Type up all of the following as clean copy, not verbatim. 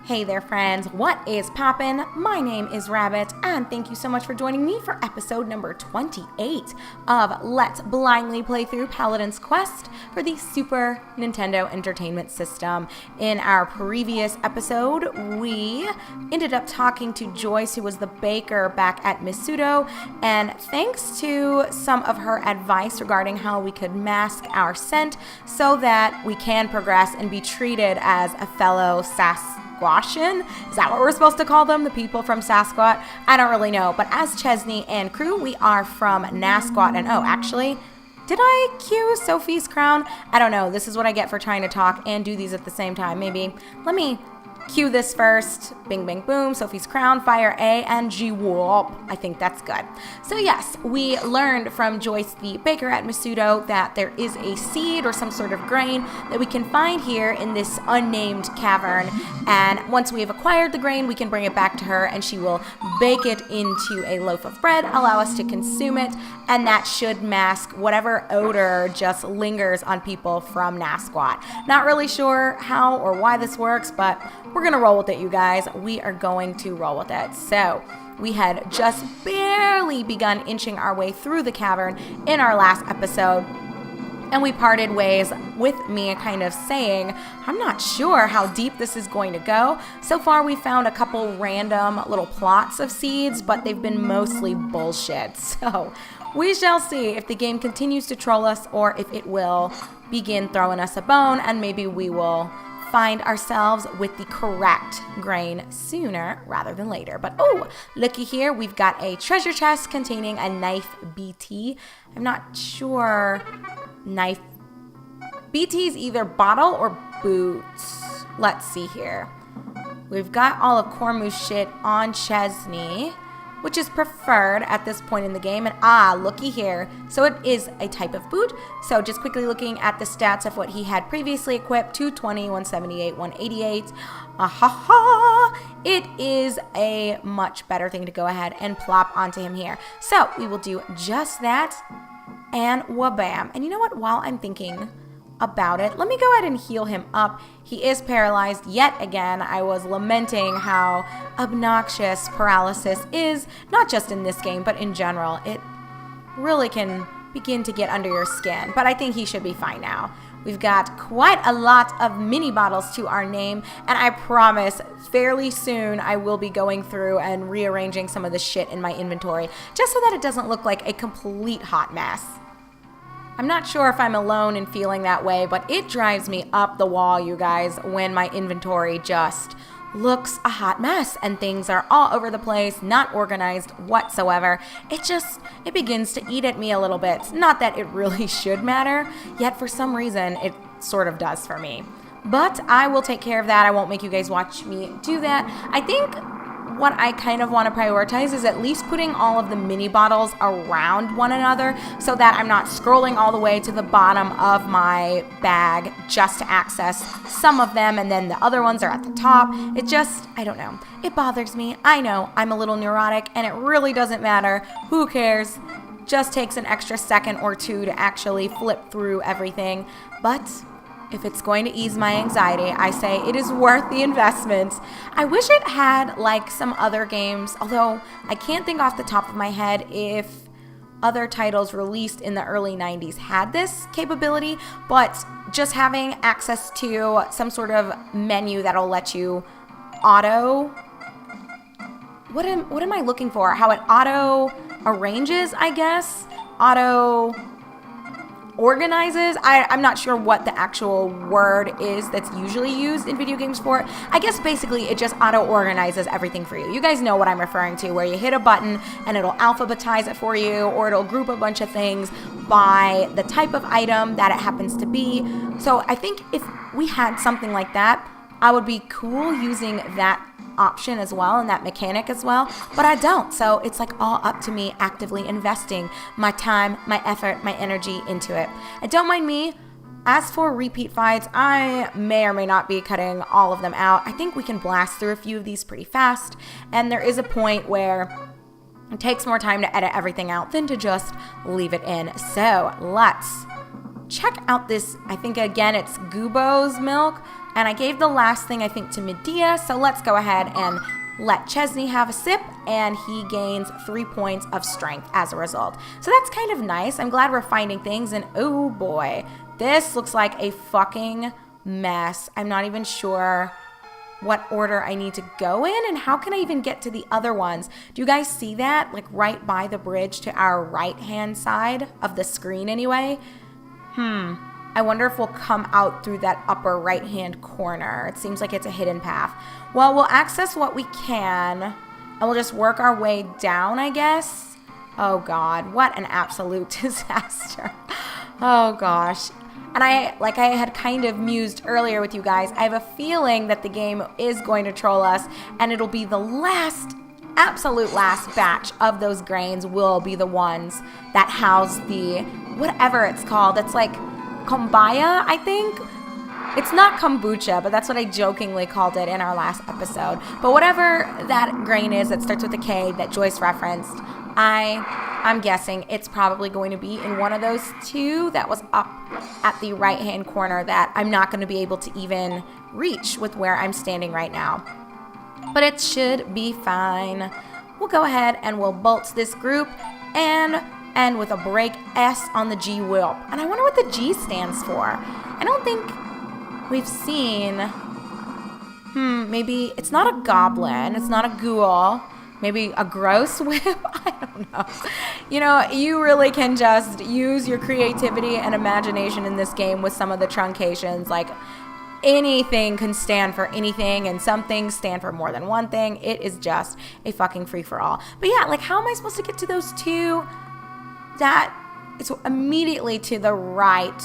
Hey there, friends. What is poppin'? My name is Rabbit, and thank you so much for joining me for episode number 28 of Let's Blindly Play Through Paladin's Quest for the Super Nintendo Entertainment System. In our previous episode, we ended up talking to Joyce, who was the baker back at Misudo, and thanks to some of her advice regarding how we could mask our scent so that we can progress and be treated as a fellow Sasquatchian? Is that what we're supposed to call them? The people from Sasquatch? I don't really know. But as Chesney and crew, we are from Nasquat. And oh, actually, did I cue Sophie's crown? I don't know. This is what I get for trying to talk and do these at the same time. Maybe let me cue this first. Bing, bing, boom. Sophie's crown, fire A, and G whoop. I think that's good. So yes, we learned from Joyce, the baker at Misudo, that there is a seed or some sort of grain that we can find here in this unnamed cavern. And once we have acquired the grain, we can bring it back to her and she will bake it into a loaf of bread, allow us to consume it, and that should mask whatever odor just lingers on people from Nasquat. Not really sure how or why this works, but we're going to roll with it, you guys. We are going to roll with it. So we had just barely begun inching our way through the cavern in our last episode, and we parted ways with me kind of saying, I'm not sure how deep this is going to go. So far, we found a couple random little plots of seeds, but they've been mostly bullshit. So we shall see if the game continues to troll us or if it will begin throwing us a bone, and maybe we will find ourselves with the correct grain sooner rather than later. But oh, looky here, we've got a treasure chest containing a knife BT. I'm not sure. Knife BT's either bottle or boots. Let's see here. We've got all of Cormu's shit on Chesney, which is preferred at this point in the game. And looky here. So it is a type of boot. So just quickly looking at the stats of what he had previously equipped, 220, 178, 188. It is a much better thing to go ahead and plop onto him here. So we will do just that, and wabam. And you know what? While I'm thinking about it, let me go ahead and heal him up. He is paralyzed yet again. I was lamenting how obnoxious paralysis is, not just in this game, but in general. It really can begin to get under your skin, but I think he should be fine now. We've got quite a lot of mini bottles to our name, and I promise fairly soon I will be going through and rearranging some of the shit in my inventory, just so that it doesn't look like a complete hot mess. I'm not sure if I'm alone in feeling that way, but it drives me up the wall, you guys, when my inventory just looks a hot mess and things are all over the place, not organized whatsoever. It begins to eat at me a little bit. Not that it really should matter, yet for some reason it sort of does for me. But I will take care of that. I won't make you guys watch me do that. I think what I kind of want to prioritize is at least putting all of the mini bottles around one another so that I'm not scrolling all the way to the bottom of my bag just to access some of them and then the other ones are at the top. I don't know. It bothers me. I know I'm a little neurotic and it really doesn't matter. Who cares? Just takes an extra second or two to actually flip through everything. But if it's going to ease my anxiety, I say it is worth the investment. I wish it had like some other games, although I can't think off the top of my head if other titles released in the early 90s had this capability, but just having access to some sort of menu that'll let you auto... What am I looking for? How it auto arranges, I guess? Auto organizes. I'm not sure what the actual word is that's usually used in video games for it. I guess basically it just auto-organizes everything for you. You guys know what I'm referring to, where you hit a button and it'll alphabetize it for you, or it'll group a bunch of things by the type of item that it happens to be. So I think if we had something like that, I would be cool using that option as well and that mechanic as well, but I don't. So it's like all up to me actively investing my time, my effort, my energy into it. And don't mind me. As for repeat fights, I may or may not be cutting all of them out. I think we can blast through a few of these pretty fast, and there is a point where it takes more time to edit everything out than to just leave it in. So let's check out this, I think again it's Gubo's milk, and I gave the last thing I think to Medea, so let's go ahead and let Chesney have a sip, and he gains 3 points of strength as a result. So that's kind of nice. I'm glad we're finding things, and oh boy, this looks like a fucking mess. I'm not even sure what order I need to go in, and how can I even get to the other ones? Do you guys see that? Like right by the bridge to our right-hand side of the screen anyway? I wonder if we'll come out through that upper right-hand corner. It seems like it's a hidden path. Well, we'll access what we can, and we'll just work our way down, I guess. Oh God, what an absolute disaster. Oh gosh. And like I had kind of mused earlier with you guys, I have a feeling that the game is going to troll us, and it'll be the absolute last batch of those grains will be the ones that house the, whatever it's called. It's like Kumbaya, I think. It's not kombucha, but that's what I jokingly called it in our last episode. But whatever that grain is that starts with a K that Joyce referenced, I'm guessing it's probably going to be in one of those two that was up at the right-hand corner that I'm not going to be able to even reach with where I'm standing right now. But it should be fine. We'll go ahead and we'll bolt this group and end with a break S on the G wheel. And I wonder what the G stands for. I don't think we've seen, maybe it's not a goblin, it's not a ghoul, maybe a gross whip, I don't know. You know, you really can just use your creativity and imagination in this game with some of the truncations. Like, anything can stand for anything, and some things stand for more than one thing. It is just a fucking free-for-all. But yeah, like, how am I supposed to get to those two? That is immediately to the right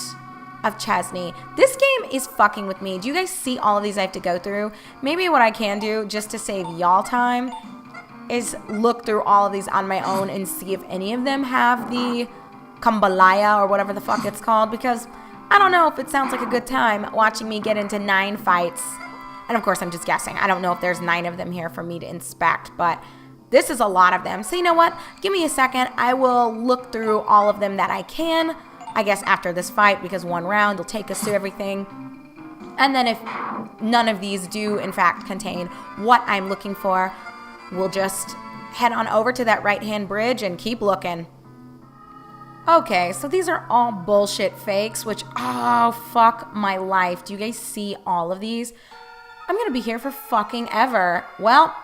of Chesney. This game is fucking with me. Do you guys see all of these I have to go through? Maybe what I can do, just to save y'all time, is look through all of these on my own and see if any of them have the Kambalaya or whatever the fuck it's called, because I don't know if it sounds like a good time watching me get into 9 fights. And of course, I'm just guessing. I don't know if there's 9 of them here for me to inspect, but this is a lot of them. So you know what? Give me a second. I will look through all of them that I can, I guess after this fight, because one round will take us through everything. And then if none of these do, in fact, contain what I'm looking for, we'll just head on over to that right-hand bridge and keep looking. Okay, so these are all bullshit fakes, which, oh, fuck my life. Do you guys see all of these? I'm gonna be here for fucking ever. Well,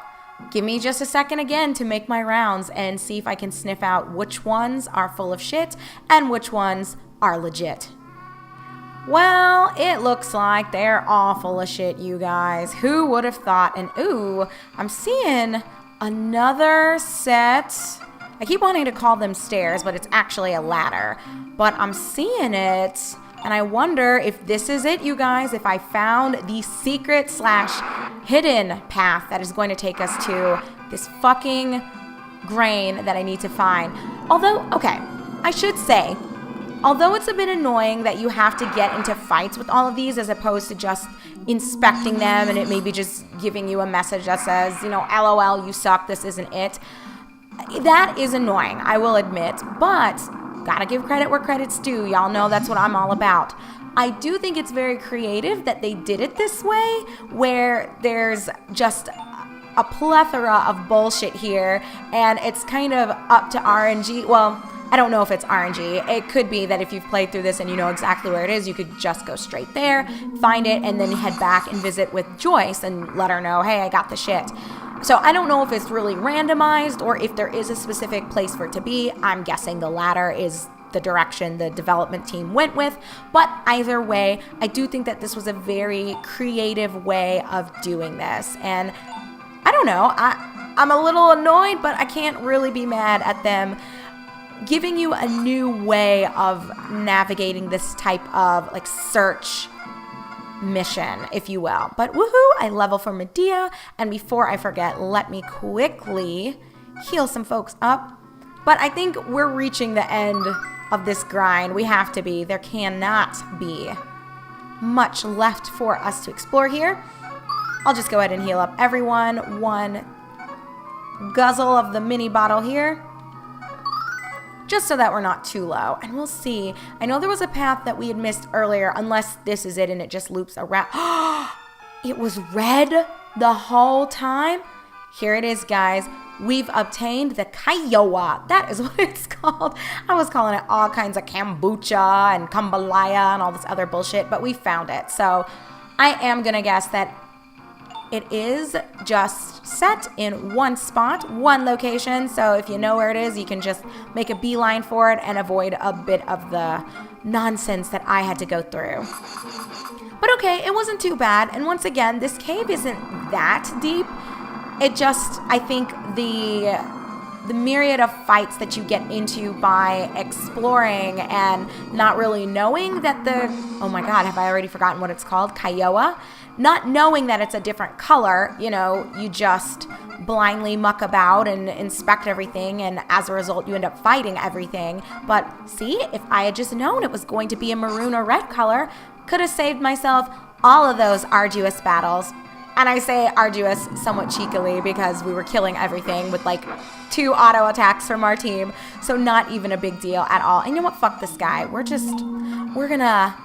give me just a second again to make my rounds and see if I can sniff out which ones are full of shit and which ones are legit. Well, it looks like they're all full of shit, you guys. Who would have thought? And ooh, I'm seeing another set. I keep wanting to call them stairs, but it's actually a ladder. But I'm seeing it, and I wonder if this is it, you guys. If I found the secret / hidden path that is going to take us to this fucking grain that I need to find. Although, okay, I should say, although it's a bit annoying that you have to get into fights with all of these as opposed to just inspecting them and it maybe just giving you a message that says, you know, LOL, you suck, this isn't it. That is annoying, I will admit, but gotta give credit where credit's due. Y'all know that's what I'm all about. I do think it's very creative that they did it this way, where there's just a plethora of bullshit here, and it's kind of up to RNG. Well, I don't know if it's RNG. It could be that if you've played through this and you know exactly where it is, you could just go straight there, find it, and then head back and visit with Joyce and let her know, hey, I got the shit. So I don't know if it's really randomized or if there is a specific place for it to be. I'm guessing the latter is the direction the development team went with. But either way, I do think that this was a very creative way of doing this. And I don't know, I'm a little annoyed, but I can't really be mad at them giving you a new way of navigating this type of like search mission, if you will. But woohoo, I level for Medea, and before I forget, let me quickly heal some folks up. But I think we're reaching the end of this grind. We have to be. There cannot be much left for us to explore here. I'll just go ahead and heal up everyone. One guzzle of the mini bottle here. just so that we're not too low. And we'll see. I know there was a path that we had missed earlier, unless this is it and it just loops around. It was red the whole time. Here it is, guys. We've obtained the Kiowa. That is what it's called. I was calling it all kinds of kombucha and jambalaya and all this other bullshit, but we found it. So I am going to guess that it is just set in one spot, one location. So if you know where it is, you can just make a beeline for it and avoid a bit of the nonsense that I had to go through. But okay, it wasn't too bad. And once again, this cave isn't that deep. It just, I think the myriad of fights that you get into by exploring and not really knowing that oh my God, have I already forgotten what it's called? Kiowa. Not knowing that it's a different color, you just blindly muck about and inspect everything, and as a result, you end up fighting everything. But see, if I had just known it was going to be a maroon or red color, could have saved myself all of those arduous battles. And I say arduous somewhat cheekily because we were killing everything with like 2 auto attacks from our team. So not even a big deal at all. And you know what? Fuck this guy. We're gonna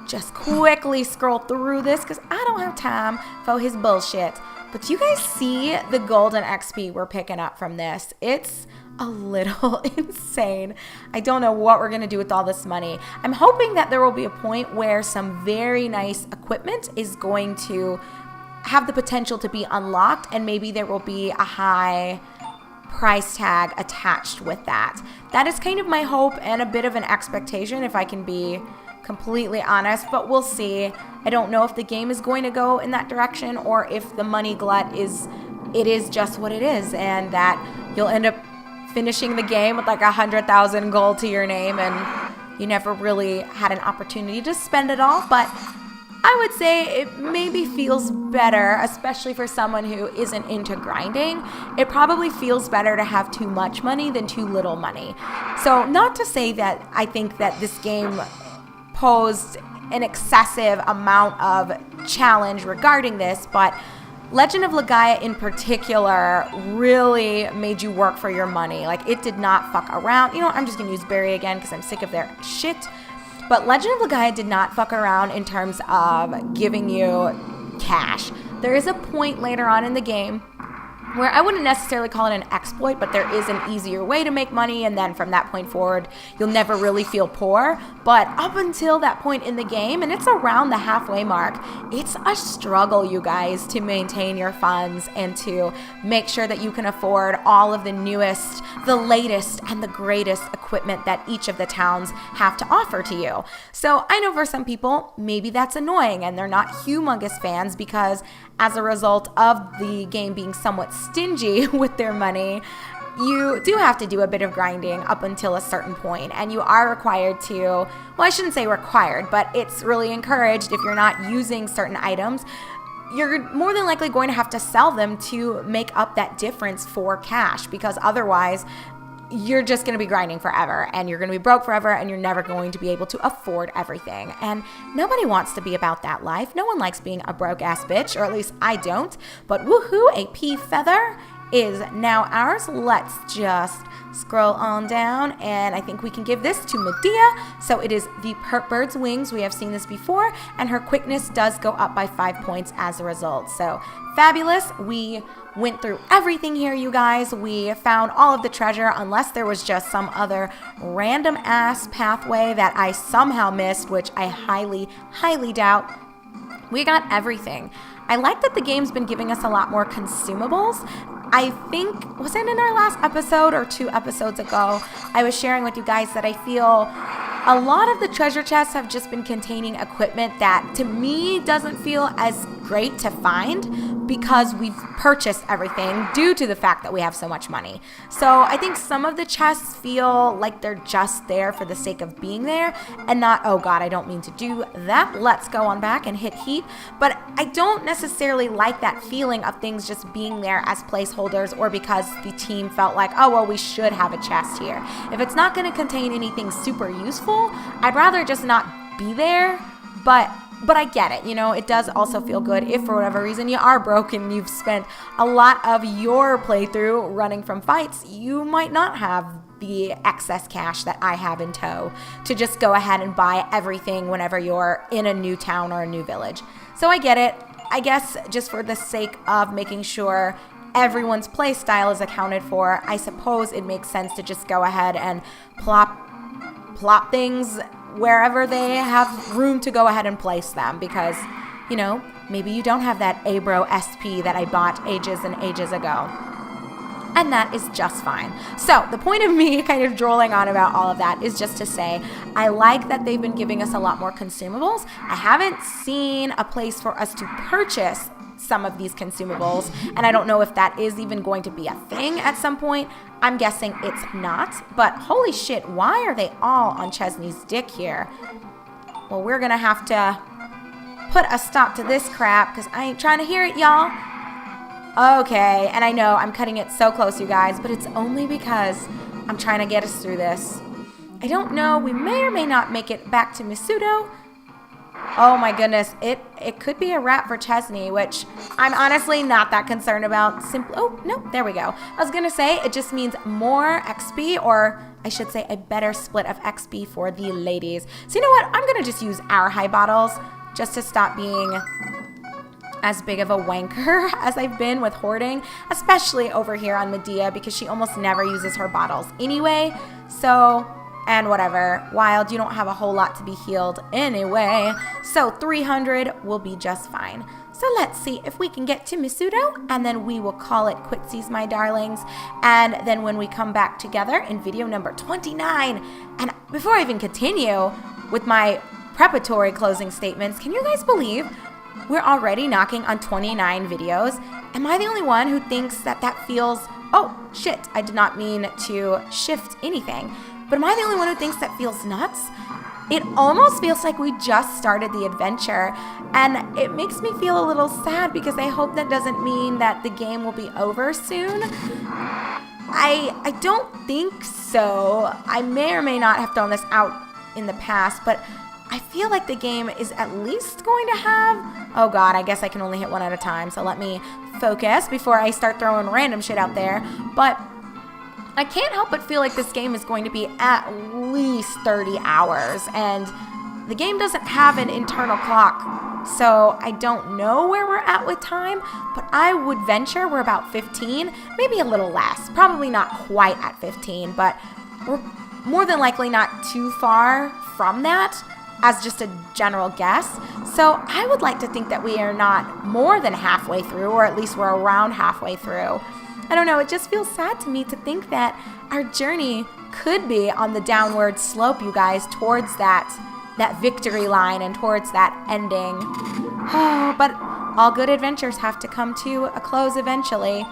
just quickly scroll through this because I don't have time for his bullshit. But do you guys see the golden XP we're picking up from this? It's a little insane. I don't know what we're going to do with all this money. I'm hoping that there will be a point where some very nice equipment is going to have the potential to be unlocked, and maybe there will be a high price tag attached with that. That is kind of my hope and a bit of an expectation, if I can be completely honest, but we'll see. I don't know if the game is going to go in that direction or if the money glut is just what it is, and that you'll end up finishing the game with like 100,000 gold to your name and you never really had an opportunity to spend it all. But I would say it maybe feels better, especially for someone who isn't into grinding. It probably feels better to have too much money than too little money. So not to say that I think that this game posed an excessive amount of challenge regarding this, but Legend of Legaia in particular really made you work for your money. Like, it did not fuck around. I'm just going to use Barry again because I'm sick of their shit. But Legend of Legaia did not fuck around in terms of giving you cash. There is a point later on in the game where I wouldn't necessarily call it an exploit, but there is an easier way to make money, and then from that point forward, you'll never really feel poor. But up until that point in the game, and it's around the halfway mark, it's a struggle, you guys, to maintain your funds and to make sure that you can afford all of the newest, the latest, and the greatest equipment that each of the towns have to offer to you. So I know for some people, maybe that's annoying, and they're not humongous fans because as a result of the game being somewhat stingy with their money, you do have to do a bit of grinding up until a certain point, and you are required to, well, I shouldn't say required, but it's really encouraged if you're not using certain items. You're more than likely going to have to sell them to make up that difference for cash, because otherwise you're just going to be grinding forever and you're going to be broke forever and you're never going to be able to afford everything. And nobody wants to be about that life. No one likes being a broke ass bitch, or at least I don't. But woohoo, a pea feather is now ours. Let's just scroll on down, and I think we can give this to Medea. So it is the bird's wings. We have seen this before, and her quickness does go up by 5 points as a result. So fabulous. We went through everything here, you guys. We found all of the treasure, unless there was just some other random ass pathway that I somehow missed, which I highly, highly doubt. We got everything. I like that the game's been giving us a lot more consumables. I think, was it in our last episode or 2 episodes ago, I was sharing with you guys that I feel a lot of the treasure chests have just been containing equipment that to me doesn't feel as great to find because we've purchased everything due to the fact that we have so much money. So I think some of the chests feel like they're just there for the sake of being there and not, oh God, I don't mean to do that. Let's go on back and hit heat. But I don't necessarily like that feeling of things just being there as placeholders or because the team felt like, oh, well, we should have a chest here. If it's not going to contain anything super useful, I'd rather just not be there, but I get it. It does also feel good if for whatever reason you are broke and you've spent a lot of your playthrough running from fights. You might not have the excess cash that I have in tow to just go ahead and buy everything whenever you're in a new town or a new village. So I get it. I guess just for the sake of making sure everyone's play style is accounted for, I suppose it makes sense to just go ahead and plop things wherever they have room to go ahead and place them, because, you know, maybe you don't have that Abro SP that I bought ages and ages ago. And that is just fine. So the point of me kind of drolling on about all of that is just to say, I like that they've been giving us a lot more consumables. I haven't seen a place for us to purchase some of these consumables, and I don't know if that is even going to be a thing at some point. I'm guessing it's not, but holy shit, why are they all on Chesney's dick here? Well, we're gonna have to put a stop to this crap, because I ain't trying to hear it, y'all. Okay, and I know I'm cutting it so close, you guys, but it's only because I'm trying to get us through this. I don't know, we may or may not make it back to Misudo. Oh my goodness, it could be a wrap for Chesney, which I'm honestly not that concerned about. Oh, no, there we go. I was gonna say, it just means more XP, or I should say a better split of XP for the ladies. So you know what, I'm gonna just use our high bottles just to stop being as big of a wanker as I've been with hoarding, especially over here on Medea, because she almost never uses her bottles anyway. So, and whatever, Wild, you don't have a whole lot to be healed anyway, so 300 will be just fine. So let's see if we can get to Misudo, and then we will call it quitsies, my darlings. And then when we come back together in video number 29, and before I even continue with my preparatory closing statements, can you guys believe we're already knocking on 29 videos? Am I the only one who thinks that that feels, oh shit, I did not mean to shift anything, but am I the only one who thinks that feels nuts? It almost feels like we just started the adventure, and it makes me feel a little sad because I hope that doesn't mean that the game will be over soon. I don't think so. I may or may not have thrown this out in the past, but I feel like the game is at least going to have, oh god, I guess I can only hit one at a time, so let me focus before I start throwing random shit out there. But I can't help but feel like this game is going to be at least 30 hours, and the game doesn't have an internal clock, so I don't know where we're at with time, but I would venture we're about 15, maybe a little less, probably not quite at 15, but we're more than likely not too far from that as just a general guess. So I would like to think that we are not more than halfway through, or at least we're around halfway through. I don't know, it just feels sad to me to think that our journey could be on the downward slope, you guys, towards that victory line and towards that ending. Oh, but all good adventures have to come to a close eventually.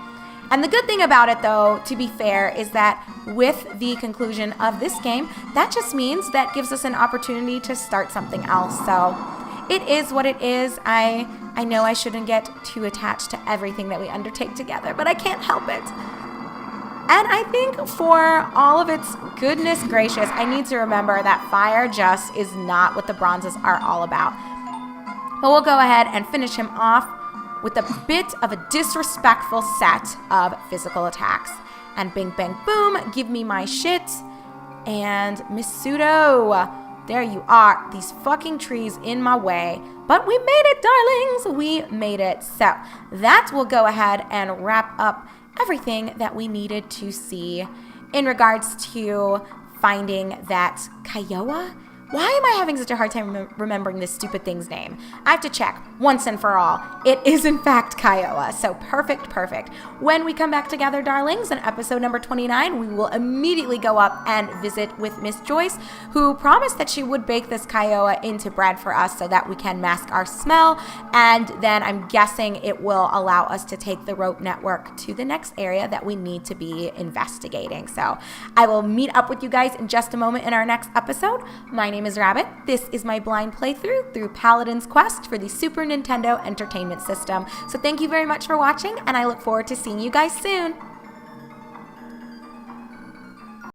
And the good thing about it, though, to be fair, is that with the conclusion of this game, that just means that gives us an opportunity to start something else. So it is what it is. I know I shouldn't get too attached to everything that we undertake together, but I can't help it. And I think for all of its goodness gracious, I need to remember that fire just is not what the bronzes are all about. But we'll go ahead and finish him off with a bit of a disrespectful set of physical attacks. And bing, bang, boom, give me my shit. And Misudo, there you are. These fucking trees in my way. But we made it, darlings. We made it. So that will go ahead and wrap up everything that we needed to see in regards to finding that Kiowa. Why am I having such a hard time remembering this stupid thing's name? I have to check once and for all. It is in fact Kiowa, so perfect. When we come back together, darlings, in episode number 29, we will immediately go up and visit with Miss Joyce, who promised that she would bake this Kiowa into bread for us so that we can mask our smell, and then I'm guessing it will allow us to take the rope network to the next area that we need to be investigating. So I will meet up with you guys in just a moment in our next episode. My name is Rabbit. This is my blind playthrough through Paladin's Quest for the Super Nintendo Entertainment System. So thank you very much for watching, and I look forward to seeing you guys soon.